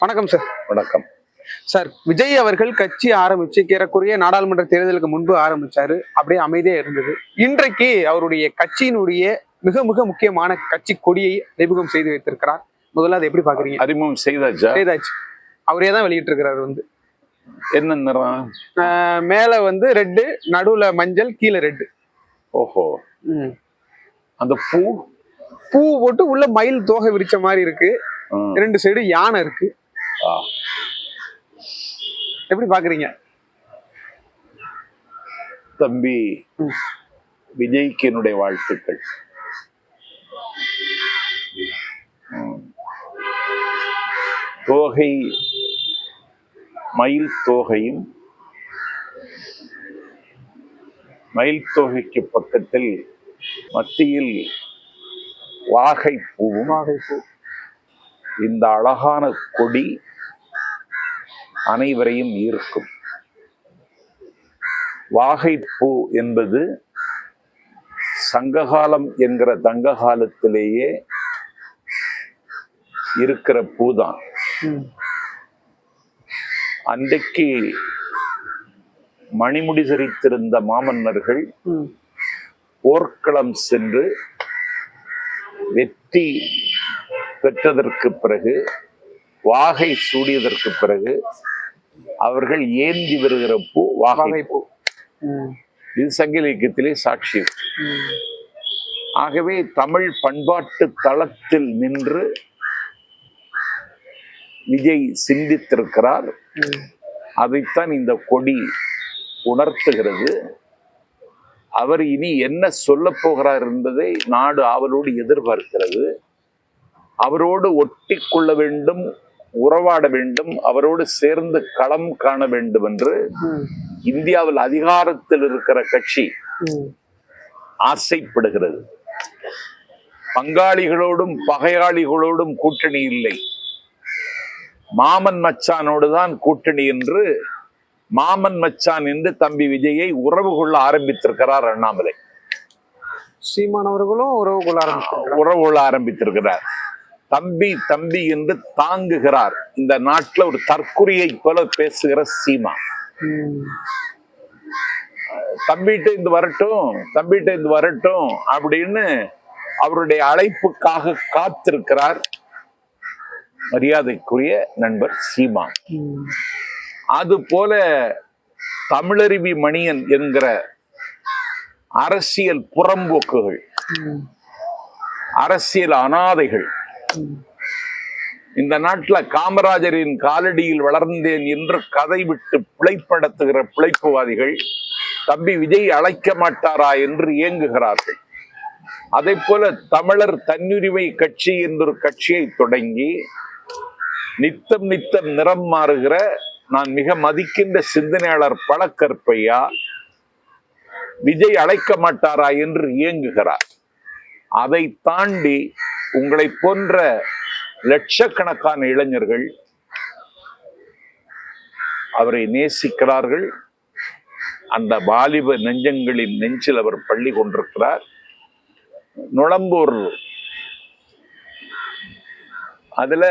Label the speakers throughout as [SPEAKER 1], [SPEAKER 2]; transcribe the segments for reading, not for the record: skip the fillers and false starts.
[SPEAKER 1] வணக்கம் சார்.
[SPEAKER 2] வணக்கம்
[SPEAKER 1] சார், விஜய் அவர்கள் கட்சி ஆரம்பிச்சு ஏறக்குறைய நாடாளுமன்ற தேர்தலுக்கு முன்பு ஆரம்பிச்சாரு. அப்படியே அமைதியா இருந்தது. இன்றைக்கு அவருடைய கட்சியினுடைய மிக மிக முக்கியமான கட்சி கொடியை அறிமுகம் செய்து வைத்திருக்கிறார். முதல்ல அதை எப்படி பாக்குறீங்க?
[SPEAKER 2] அறிமுகம் செய்தாச்சு.
[SPEAKER 1] அவரே தான் வெளியிட்டு இருக்கிறாரு.
[SPEAKER 2] என்ன நிறம்?
[SPEAKER 1] மேல ரெட்டு, நடுவுல மஞ்சள், கீழே ரெட்டு.
[SPEAKER 2] ஓஹோ. அந்த பூ
[SPEAKER 1] போட்டு உள்ள மயில் தோகை விரிச்ச மாதிரி இருக்கு. 2 சைடு யானை இருக்கு. எப்படி பாக்குறீங்க?
[SPEAKER 2] தம்பி விஜய்க்கு என்னுடைய வாழ்த்துக்கள். தோகை, மயில் தோகையும், மயில் தோகைக்கு பக்கத்தில் மத்தியில் வாகை பூவும், இந்த அழகான கொடி அனைவரையும் ஈர்க்கும். வாகைப்பூ என்பது சங்ககாலம் என்கிற தங்க காலத்திலேயே இருக்கிற பூதான். அன்றைக்கு மணிமுடி தரித்திருந்த மாமன்னர்கள் போர்க்களம் சென்று வெற்றி பெற்றதற்கு பிறகு, வாகை சூடியதற்கு பிறகு அவர்கள் ஏந்தி வருகிற பூ வாகைப்பூ. இது சங்க இலக்கியத்திலே சாட்சி. ஆகவே தமிழ் பண்பாட்டு தளத்தில் நின்று விஜய் சிந்தித்திருக்கிறார். அதைத்தான் இந்த கொடி உணர்த்துகிறது. அவர் இனி என்ன சொல்ல போகிறார் என்பதை நாடு ஆவலோடு எதிர்பார்க்கிறது. அவரோடு ஒட்டி கொள்ள வேண்டும், உறவாட வேண்டும், அவரோடு சேர்ந்து களம் காண வேண்டும் என்று இந்தியாவில் அதிகாரத்தில் இருக்கிற கட்சி ஆசைப்படுகிறது. பங்காளிகளோடும் பகையாளிகளோடும் கூட்டணி இல்லை, மாமன் மச்சானோடு தான் கூட்டணி என்று மாமன் மச்சான் என்று தம்பி விஜயை உறவு கொள்ள ஆரம்பித்திருக்கிறார் அண்ணாமலை.
[SPEAKER 1] சீமான் அவர்களும்
[SPEAKER 2] உறவு கொள்ள ஆரம்பித்திருக்கிறார். தம்பி தம்பி என்று தாங்குகிறார். இந்த நாட்டில் ஒரு தற்குறியை போல பேசுகிற சீமா. தம்பிகிட்ட இருந்து வரட்டும் அப்படின்னு அவருடைய அழைப்புக்காக காத்திருக்கிறார் மரியாதைக்குரிய நண்பர் சீமா. அது போல தமிழருவி மணியன் என்கிற அரசியல் புறம்போக்குகள், அரசியல் அனாதைகள், இந்த நாட்டுல காமராஜரின் காலடியில் வளர்ந்தேன் என்று கதை விட்டு பிழைப்படத்துகிற பிழைப்புவாதிகள் தம்பி விஜய் அழைக்க மாட்டாரா என்று ஏங்குகிறார்கள். அதை போல தமிழர் தன்னுரிமை கட்சி என்றொரு கட்சியை தொடங்கி நித்தம் நிறம் மாறுகிற நான் மிக மதிக்கின்ற சிந்தனையாளர் பழக்கற்பையா விஜய் அழைக்க மாட்டாரா என்று இயங்குகிறார். அதை தாண்டி உங்களை போன்ற லட்சக்கணக்கான இளைஞர்கள் அவரை நேசிக்கிறார்கள். அந்த வாலிப நெஞ்சங்களின் நெஞ்சில் அவர் பள்ளி கொண்டிருக்கிறார். நுளம்பூர் அதுல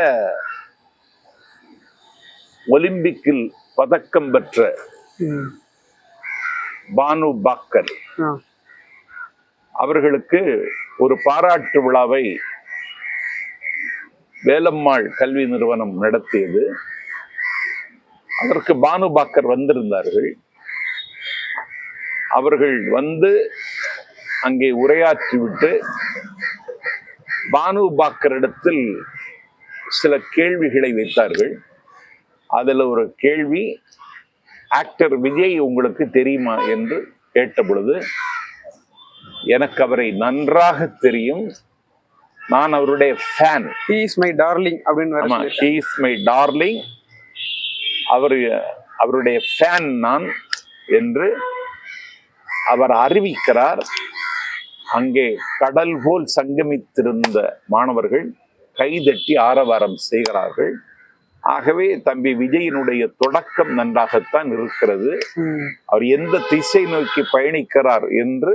[SPEAKER 2] ஒலிம்பிக்கில் பதக்கம் பெற்ற பானு பாக்கர் அவர்களுக்கு ஒரு பாராட்டு விழாவை வேலம்மாள் கல்வி நிறுவனம் நடத்தியது. அதற்கு பானு பாக்கர் வந்திருந்தார்கள். அவர்கள் அங்கே உரையாற்றிவிட்டு பானு பாக்கரிடத்தில் சில கேள்விகளை வைத்தார்கள். அதுல ஒரு கேள்வி, ஆக்டர் விஜய் உங்களுக்கு தெரியுமா என்று கேட்ட பொழுது, எனக்கு அவரை நன்றாக தெரியும், நான் அவருடைய fan,
[SPEAKER 1] he is my darling அப்படின்னு.
[SPEAKER 2] he is my darling, அவருடைய ஃபேன் நான் என்று அவர் அறிவிக்கிறார். அங்கே கடல் போல் சங்கமித்திருந்த மாணவர்கள் கைதட்டி ஆரவாரம் செய்கிறார்கள். ஆகவே தம்பி விஜயினுடைய தொடக்கம் நன்றாகத்தான் இருக்கிறது. அவர் எந்த திசை நோக்கி பயணிக்கிறார் என்று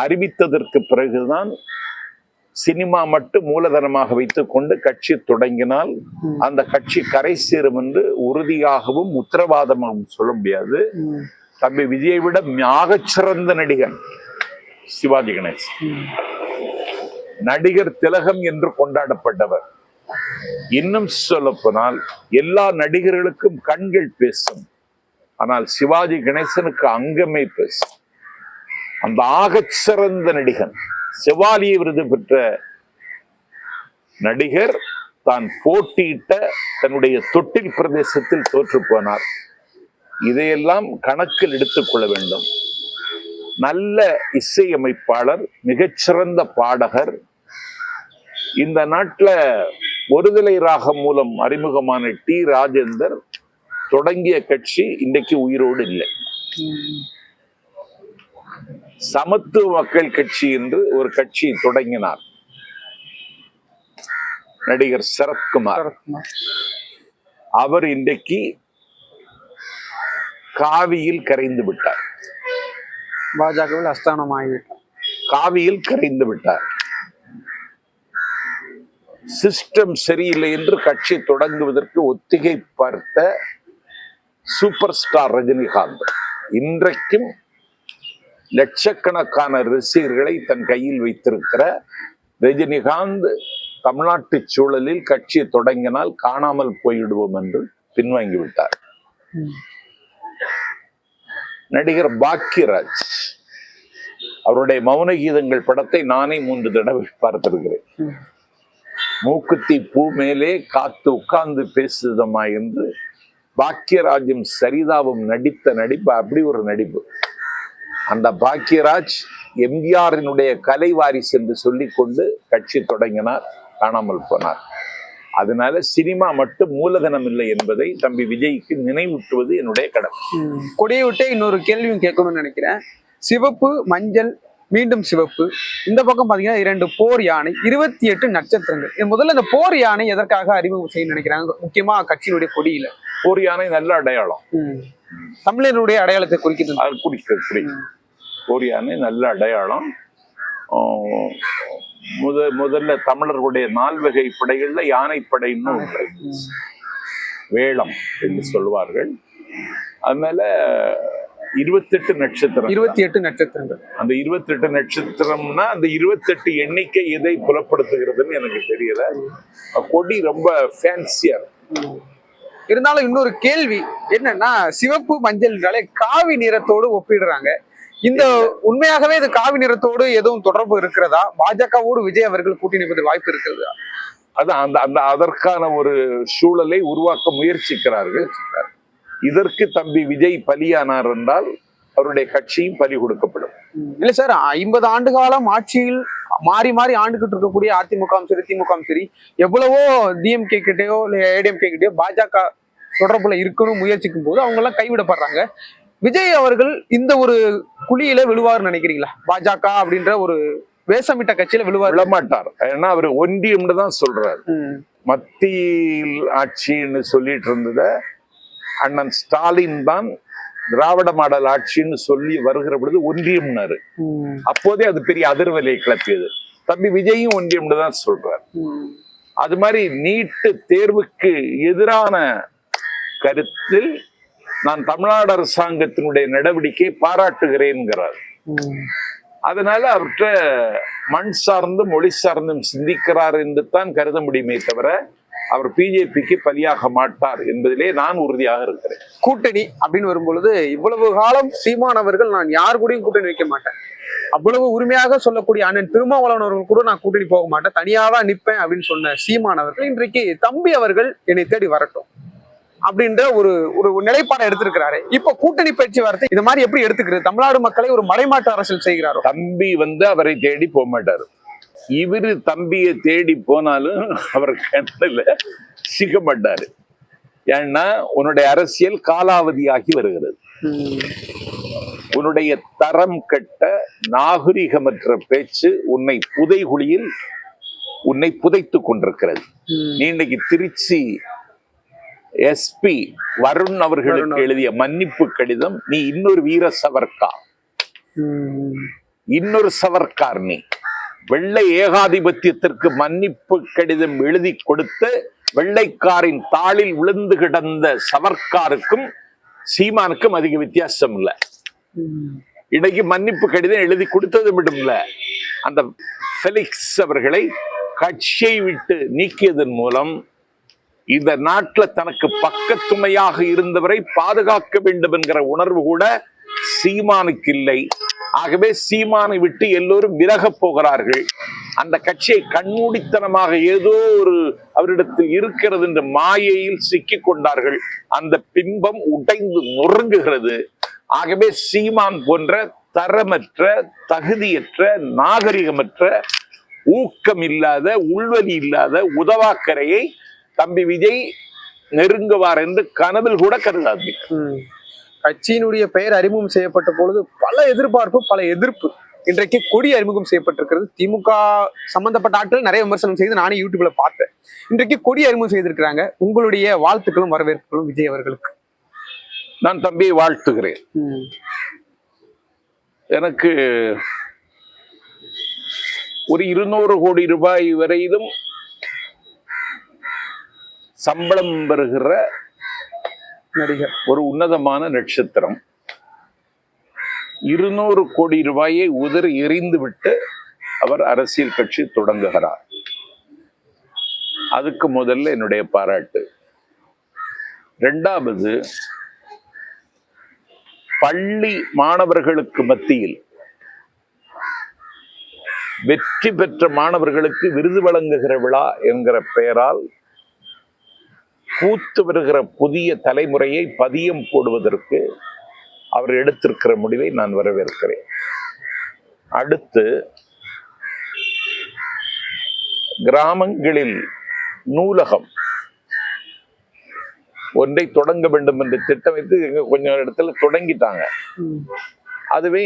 [SPEAKER 2] அறிவித்ததற்கு பிறகுதான் சினிமா மட்டும் மூலதனமாக வைத்துக் கொண்டு கட்சி தொடங்கினால் அந்த கட்சி கரை சேரும் என்று உறுதியாகவும் உத்தரவாதமாகவும் சொல்ல முடியாது. தம்பி விஜயை விட மிகச்சிறந்த நடிகர் சிவாஜி கணேசன், நடிகர் திலகம் என்று கொண்டாடப்பட்டவர். இன்னும் சொல்ல போனால் எல்லா நடிகர்களுக்கும் கண்கள் பேசும், ஆனால் சிவாஜி கணேசனுக்கு அங்கமே பேசும். அந்த ஆகச்சிறந்த நடிகன், செவாலிய விருது பெற்ற நடிகர் தான் போட்டியிட்ட தன்னுடைய தொட்டில் பிரதேசத்தில் தோற்று போனார். இதையெல்லாம் கணக்கில் எடுத்துக்கொள்ள வேண்டும். நல்ல இசையமைப்பாளர், மிகச்சிறந்த பாடகர். இந்த நாட்டில் ஒருதலை ராகம் மூலம் அறிமுகமான டி ராஜேந்தர் தொடங்கிய கட்சி இன்றைக்கு உயிரோடு இல்லை. சமத்துவ மக்கள் கட்சி என்று ஒரு கட்சி தொடங்கினார் நடிகர் சரத்குமார். அவர் இன்றைக்கு காவியில் கரைந்து விட்டார்.
[SPEAKER 1] பாஜகவில் அஸ்தானமாகிவிட்டார்.
[SPEAKER 2] காவியில் கரைந்து விட்டார். சிஸ்டம் சரியில்லை என்று கட்சி தொடங்குவதற்கு ஒத்திகை பார்த்த சூப்பர் ஸ்டார் ரஜினிகாந்த் இன்றைக்கும் லட்சக்கணக்கான ரசிகர்களை தன் கையில் வைத்திருக்கிற ரஜினிகாந்த் தமிழ்நாட்டு சூழலில் கட்சி தொடங்கினால் காணாமல் போய்விடுவோம் என்று பின்வாங்கிவிட்டார். நடிகர் பாக்யராஜ், அவருடைய மௌன கீதங்கள் படத்தை நானே 3 தடவை பார்த்திருக்கிறேன். மூக்குத்தி பூ மேலே காத்து உட்கார்ந்து பேசுதமா என்று பாக்யராஜும் சரிதாவும் நடித்த நடிப்பு அப்படி ஒரு நடிப்பு. அந்த பாக்யராஜ் எம்ஜிஆரினுடைய கலை வாரிசு என்று சொல்லிக் கொண்டு கட்சி தொடங்கினார், காணாமல் போனார். அதனால சினிமா மட்டும் மூலதனம் இல்லை என்பதை தம்பி விஜய்க்கு நினைவூட்டுவது என்னுடைய கடமை.
[SPEAKER 1] கொடியை விட்டே இன்னொரு கேள்வியும் கேட்கணும்னு நினைக்கிறேன். சிவப்பு, மஞ்சள், மீண்டும் சிவப்பு, இந்த பக்கம் பாத்தீங்கன்னா 2 போர் யானை, 28 நட்சத்திரங்கள். முதல்ல இந்த போர் யானை எதற்காக அறிமுகம் செய்ய நினைக்கிறாங்க? முக்கியமா கட்சியினுடைய கொடியில
[SPEAKER 2] போர் யானை நல்ல அடையாளம்,
[SPEAKER 1] தமிழருடைய அடையாளத்தை குறிக்கிறது.
[SPEAKER 2] போர் யானை நல்ல அடையாளம். முதல்ல தமிழர்களுடைய 4 வகை படைகள்ல யானைப்படைன்னு வேளம் என்று சொல்வார்கள். அதனால 28 நட்சத்திரங்கள். அந்த 28 நட்சத்திரம்னா அந்த 28 எண்ணிக்கை எதை புலப்படுத்துகிறதுன்னு எனக்கு தெரியல. கொடி ரொம்ப ஃபேன்சியா.
[SPEAKER 1] இருந்தாலும் இன்னொரு கேள்வி என்னன்னா, சிவப்பு மஞ்சள்னாலே காவி நிறத்தோடு ஒப்பிடுறாங்க. இந்த உண்மையாகவே இது காவி நிறத்தோடு எதுவும் தொடர்பு இருக்கிறதா? பாஜகவோடு விஜய் அவர்கள் கூட்டணி வைப்பது வாய்ப்பு இருக்கிறதா?
[SPEAKER 2] அதான் அந்த அதற்கான ஒரு சூழலை உருவாக்க முயற்சிக்கிறார்கள். இதற்கு தம்பி விஜய் பலியானார் என்றால் அவருடைய கட்சியும் பலி கொடுக்கப்படும்.
[SPEAKER 1] இல்ல சார், 50 ஆண்டு காலம் ஆட்சியில் மாறி மாறி ஆண்டுகிட்டு இருக்கக்கூடிய அதிமுகவும் சரி திமுகவும் சரி எவ்வளவோ டிஎம்கே கிட்டயோ இல்ல ஏடிஎம்கே கிட்டயோ பாஜக தொடர்புல இருக்கணும் முயற்சிக்கும் போது அவங்க எல்லாம் கைவிடப்படுறாங்க. விஜய் அவர்கள் இந்த ஒரு குழியில விழுவாருன்னு நினைக்கிறீங்களா? பாஜக அப்படின்ற ஒரு வேஷமிட்ட கட்சியில
[SPEAKER 2] விழமாட்டார். ஏன்னா அவர் ஒன்றியம்னு தான் சொல்றாரு. மத்தியில் ஆட்சின்னு சொல்லிட்டு இருந்தத அண்ணன் ஸ்டாலின் தான் திராவிட மாடல் ஆட்சின்னு சொல்லி வருகிற பொழுது ஒன்றியம்னாரு. அப்போதே அது பெரிய அதிர்வலையை கிளப்பியது. தம்பி விஜயும் ஒன்றியம்னு தான் சொல்றாரு. அது மாதிரி நீட்டு தேர்வுக்கு எதிரான கருத்தில் நான் தமிழ்நாடு அரசாங்கத்தினுடைய நடவடிக்கை பாராட்டுகிறேன்கிறார். அதனால அவர்கிட்ட மண் சார்ந்தும் மொழி சார்ந்தும் சிந்திக்கிறார் என்று தான் கருத முடியுமே தவிர அவர் பிஜேபிக்கு பலியாக மாட்டார் என்பதிலே நான் உறுதியாக இருக்கிறேன்.
[SPEAKER 1] கூட்டணி அப்படின்னு வரும்பொழுது இவ்வளவு காலம் சீமான் அவர்கள் நான் யார் கூடயும் கூட்டணி வைக்க மாட்டேன், அவ்வளவு உரிமையாக சொல்லக்கூடிய அண்ணன் திருமாவளவன் அவர்கள் கூட நான் கூட்டணி போக மாட்டேன், தனியாதான் நிற்பேன் அப்படின்னு சொன்ன சீமான் அவர்கள் இன்றைக்கு தம்பி அவர்கள் என்னை தேடி வரட்டும் அப்படின்ற ஒரு நிலைப்பாடை எடுத்திருக்கிறாரு. இப்ப கூட்டணி பேச்சுவார்த்தை இது மாதிரி எப்படி எடுத்துக்கிறது? தமிழ்நாடு மக்களை ஒரு மலைமாட்டு அரசியல் செய்கிறாரோ?
[SPEAKER 2] தம்பி அவரை தேடி போக மாட்டாரு. இவரு தம்பியை தேடி போனாலும் அவர் கண்ணில் சிக்க மாட்டாரு. ஏன்னா உன்னுடைய அரசியல் காலாவதியாகி வருகிறது. உன்னுடைய தரம் கட்ட நாகரிகமற்ற பேச்சு உன்னை புதைகுழியில் உன்னை புதைத்துக் கொண்டிருக்கிறது. நீ இன்னைக்கு திருச்சி எஸ்பி வருண் அவர்களுக்கு எழுதிய மன்னிப்பு கடிதம், நீ இன்னொரு வீர சவர்கார், இன்னொரு சவர்கார், நீ வெள்ளை ஏகாதிபத்தியத்திற்கு மன்னிப்பு கடிதம் எழுதி கொடுத்து வெள்ளைக்காரின் தாளில் விழுந்து கிடந்த சவர்க்காருக்கும் சீமானுக்கும் அதிக வித்தியாசம் இல்லை. இன்றைக்கு மன்னிப்பு கடிதம் எழுதி கொடுத்தது மட்டும் இல்ல, அந்த ஃபெலிக்ஸ் அவர்களை கட்சியை விட்டு நீக்கியதன் மூலம் இந்த நாட்டில் தனக்கு பக்கத்துணையாக இருந்தவரை பாதுகாக்க வேண்டும் என்கிற உணர்வு கூட சீமானுக்கு இல்லை. ஆகவே சீமானை விட்டு எல்லோரும் விலகப் போகிறார்கள். அந்த கட்சியை கண்மூடித்தனமாக ஏதோ ஒரு அவரிடத்தில் இருக்கிறது என்ற மாயையில் சிக்கிக் கொண்டார்கள். அந்த பிம்பம் உடைந்து நொறுங்குகிறது. ஆகவே சீமான் போன்ற தரமற்ற, தகுதியற்ற, நாகரிகமற்ற, ஊக்கம் இல்லாத, உள்வலி இல்லாத உதவாக்கரையை தம்பி விஜய் நெருங்குவார் என்று கனவில் கூட கருதாது.
[SPEAKER 1] கட்சியினுடைய பெயர் அறிமுகம் செய்யப்பட்ட பொழுது பல எதிர்பார்ப்பு, பல எதிர்ப்பு. இன்றைக்கு கொடி அறிமுகம் செய்யப்பட்டிருக்கிறது. திமுக சம்பந்தப்பட்ட ஆட்கள் நிறைய விமர்சனம் செய்து நானே யூடியூப்ல பார்த்தேன். இன்றைக்கு கொடி அறிமுகம் செய்திருக்கிறாங்க. உங்களுடைய வாழ்த்துக்களும் வரவேற்புகளும் விஜய் அவர்களுக்கு.
[SPEAKER 2] நான் தம்பியை வாழ்த்துகிறேன். எனக்கு ஒரு 200 கோடி ரூபாய் வரையிலும் சம்பளம் பெறுகிற
[SPEAKER 1] நடிகர்,
[SPEAKER 2] ஒரு உன்னதமான நட்சத்திரம் 200 கோடி ரூபாயை உதறி எறிந்து விட்டு அவர் அரசியல் கட்சி தொடங்குகிறார். அதுக்கு முதல்ல என்னுடைய பாராட்டு. இரண்டாவது, பள்ளி மாணவர்களுக்கு மத்தியில் வெற்றி பெற்ற மாணவர்களுக்கு விருது வழங்குகிற விழா என்கிற பெயரால் பூத்து வருகிற புதிய தலைமுறையை பதியம் போடுவதற்கு அவர் எடுத்திருக்கிற முடிவை நான் வரவேற்கிறேன். அடுத்து, கிராமங்களில் நூலகம் ஒன்றை தொடங்க வேண்டும் என்று திட்டமிட்டு கொஞ்சம் இடத்துல தொடங்கிட்டாங்க. அதுவே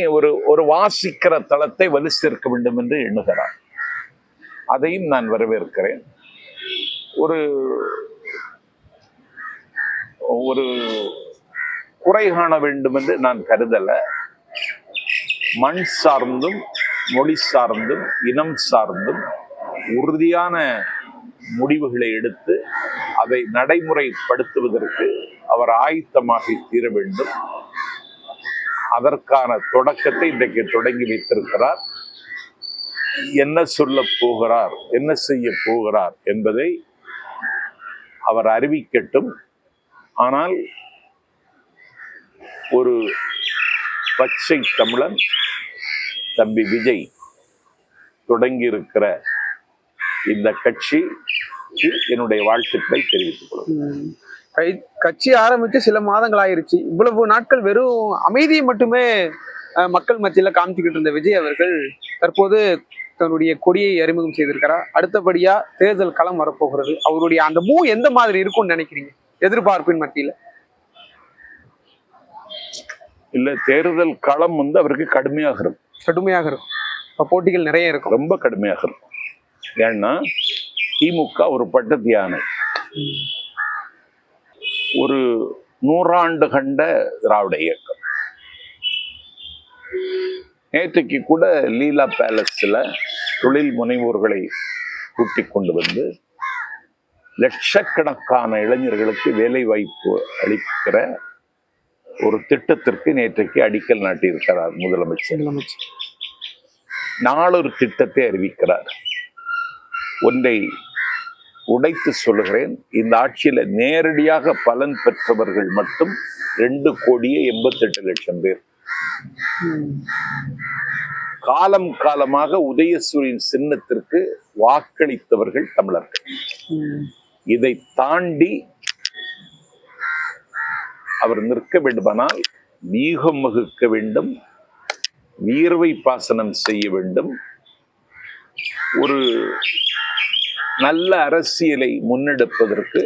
[SPEAKER 2] ஒரு வாசிக்கிற தளத்தை வலு சேர்க்க வேண்டும் என்று எண்ணுகிறார். அதையும் நான் வரவேற்கிறேன். ஒரு ஒரு குறை காண வேண்டும் என்று நான் கருதல. மண் சார்ந்தும், மொழி சார்ந்தும், இனம் சார்ந்தும் உறுதியான முடிவுகளை எடுத்து அதை நடைமுறைப்படுத்துவதற்கு அவர் ஆயத்தமாக தீர வேண்டும். அதற்கான தொடக்கத்தை இன்றைக்கு தொடங்கி வைத்திருக்கிறார். என்ன சொல்ல போகிறார், என்ன செய்ய போகிறார் என்பதை அவர் அறிவிக்கட்டும். ஆனால் ஒரு பச்சை தமிழன் தம்பி விஜய் தொடங்கி இருக்கிற இந்த கட்சிக்கு என்னுடைய வாழ்த்துக்களை தெரிவித்துக் கொள்கிறேன்.
[SPEAKER 1] கட்சி ஆரம்பித்து சில மாதங்கள் ஆயிருச்சு. இவ்வளவு நாட்கள் வெறும் அமைதியை மட்டுமே மக்கள் மத்தியில காமிச்சுக்கிட்டு இருந்த விஜய் அவர்கள் தற்போது தன்னுடைய கொடியை அறிமுகம் செய்திருக்கிறார். அடுத்தபடியா தேர்தல் களம் வரப்போகிறது. அவருடைய அந்த எந்த மாதிரி இருக்கும்னு நினைக்கிறீங்க எதிர்பார்ப்பின் மத்தியில?
[SPEAKER 2] இல்ல, தேர்தல் களம் அவருக்கு கடுமையாக இருக்கும்.
[SPEAKER 1] போட்டிகள் நிறைய இருக்கும்,
[SPEAKER 2] ரொம்ப கடுமையாக இருக்கும். ஏன்னா திமுக ஒரு பட்டத்து யானை, ஒரு 100 ஆண்டு கண்ட திராவிட இயக்கம். நேற்றைக்கு கூட லீலா பேலஸ்ல தொழில் முனைவோர்களை கூட்டிக் கொண்டு வந்து லட்சக்கணக்கான இளைஞர்களுக்கு வேலை வாய்ப்பு அளிக்கிற ஒரு திட்டத்திற்கு நேற்றைக்கு அடிக்கல் நாட்டியிருக்கிறார் முதலமைச்சர். நாளொரு திட்டத்தை அறிவிக்கிறார். ஒன்றை உடைத்து சொல்லுகிறேன், இந்த ஆட்சியில நேரடியாக பலன் பெற்றவர்கள் மட்டும் 2,88,00,000 பேர். காலம் காலமாக உதயசூரின் சின்னத்திற்கு வாக்களித்தவர்கள் தமிழர்கள். இதை தாண்டி அவர் நிற்க வேண்டுமானால் வீகம் வகுக்க வேண்டும், வீர்வை பாசனம் செய்ய வேண்டும், ஒரு நல்ல அரசியலை முன்னெடுப்பதற்கு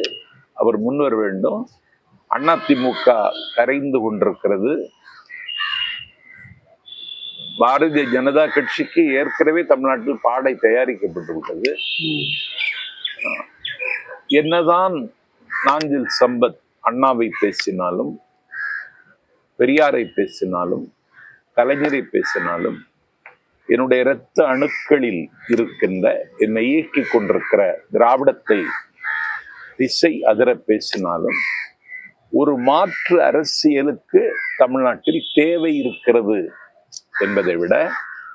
[SPEAKER 2] அவர் முன்வர வேண்டும். அதிமுக கரைந்து கொண்டிருக்கிறது. பாரதிய ஜனதா கட்சிக்கு ஏற்கனவே தமிழ்நாட்டில் பாடை தயாரிக்கப்பட்டு விட்டது. என்னதான் நாஞ்சில் சம்பத் அண்ணாவை பேசினாலும், பெரியாரை பேசினாலும், கலைஞரை பேசினாலும், என்னுடைய இரத்த அணுக்களில் இருக்கின்ற என்னை இயக்கிக் கொண்டிருக்கிற திராவிடத்தை திசை அதிர பேசினாலும் ஒரு மாற்று அரசியலுக்கு தமிழ்நாட்டில் தேவை இருக்கிறது என்பதை விட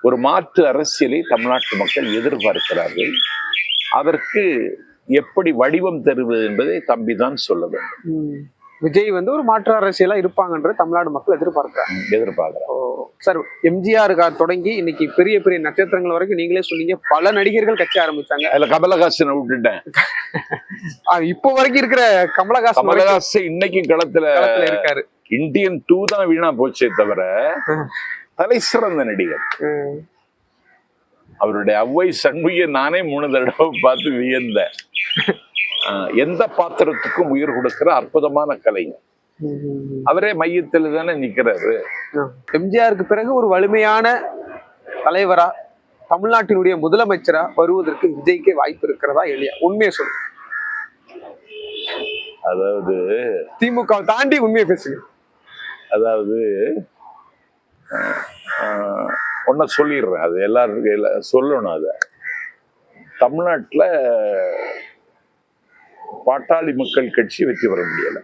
[SPEAKER 2] ஒரு மாற்று அரசியலை தமிழ்நாட்டு மக்கள் எதிர்பார்க்கிறார்கள். அதற்கு எப்படி வடிவம் தருவது என்பதை தம்பிதான் சொல்ல வேண்டும்.
[SPEAKER 1] விஜய் வந்து ஒரு மாற்று அரசியலா இருப்பாங்கன்ற தமிழ்நாடு மக்கள் எதிர்பார்க்கிறாங்க. சார், எம்ஜிஆர் தொடங்கி இன்னைக்கு பெரிய பெரிய நட்சத்திரங்கள் வரைக்கும் நீங்களே சொன்னீங்க, பல நடிகர்கள் கட்சி ஆரம்பிச்சாங்க.
[SPEAKER 2] அதுல கமலஹாசனை விட்டுட்டேன்.
[SPEAKER 1] இப்போ வரைக்கும் இருக்கிற
[SPEAKER 2] கமலஹாசன் இன்னைக்கும் களத்துல
[SPEAKER 1] இருக்காரு.
[SPEAKER 2] இந்தியன் 2 தான் வீணா போச்சே தவிர தலை சிறந்த நடிகர். அவருடைய அவ்வை சண்முகியை நானே 3 தடவை பார்த்து வியந்தேன். எந்த பாத்திரத்துக்கும் உயிர் கொடுக்கிற அற்புதமான கலைஞர். அவரே மையத்தில் தானே நிக்கிறாரு.
[SPEAKER 1] எம்ஜிஆருக்கு பிறகு ஒரு வலிமையான தலைவரா, தமிழ்நாட்டினுடைய முதலமைச்சரா வருவதற்கு விஜய்க்கு வாய்ப்பு இருக்கிறதா இல்லையா? உண்மையை சொல்லு.
[SPEAKER 2] அதாவது
[SPEAKER 1] திமுக தாண்டி உண்மையை பேசுங்க.
[SPEAKER 2] அதாவது ஒன்ன சொல்லிடுறேன், அது எல்லாருக்கும் சொல்லணும். அத தமிழ்நாட்டுல பாட்டாளி மக்கள் கட்சி வெற்றி பெற முடியல.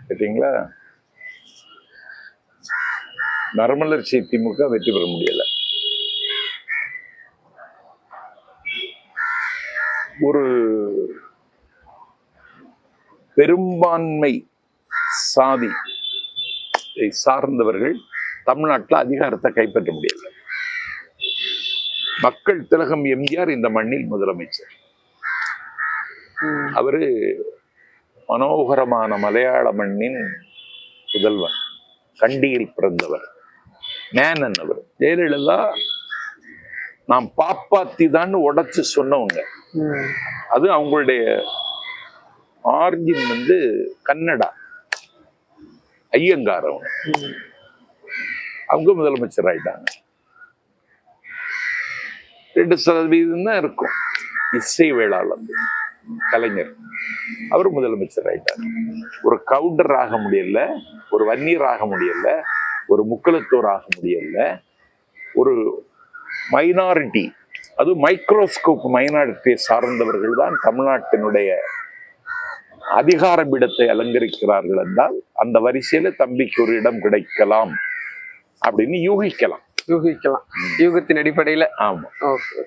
[SPEAKER 2] கேட்டீங்களா? மறுமலர்ச்சி திமுக வெற்றி பெற முடியல. ஒரு பெரும்பான்மை சாதி சார்ந்தவர்கள் தமிழ்நாட்டில் அதிகாரத்தை கைப்பற்ற முடியல. மக்கள் திலகம் எம்ஜிஆர் இந்த மண்ணில் முதலமைச்சர். அவரு மனோகரமான மலையாள மண்ணின் புதல்வன், கண்டியில் பிறந்தவர், மேனன். அவர் ஜெயலலிதா நாம் பாப்பாத்தி தான் உடைச்சு சொன்னவங்க. அது அவங்களுடைய ஆர்ஜின் வந்து கன்னடா, ஐயங்கார். அவங்க முதலமைச்சர் ஆயிட்டாங்க. 2% தான் இருக்கும். இசை வேளாளர் கலைஞர், அவர் முதலமைச்சர் ஆயிட்டார். ஒரு கவுண்டர் ஆக முடியல, ஒரு வன்னியர் ஆக முடியல, ஒரு முக்குலத்தோர் ஆக முடியல, ஒரு மைனாரிட்டி, அது மைக்ரோஸ்கோப் மைனாரிட்டியை சார்ந்தவர்கள் தான் தமிழ்நாட்டினுடைய அதிகார பீடத்தை அலங்கரிக்கிறார்கள் என்றால் அந்த வரிசையில தம்பிக்கு ஒரு இடம் கிடைக்கலாம் அப்படின்னு யூகிக்கலாம்.
[SPEAKER 1] யூகத்தின் அடிப்படையில.
[SPEAKER 2] ஆமா.
[SPEAKER 1] ஓகே.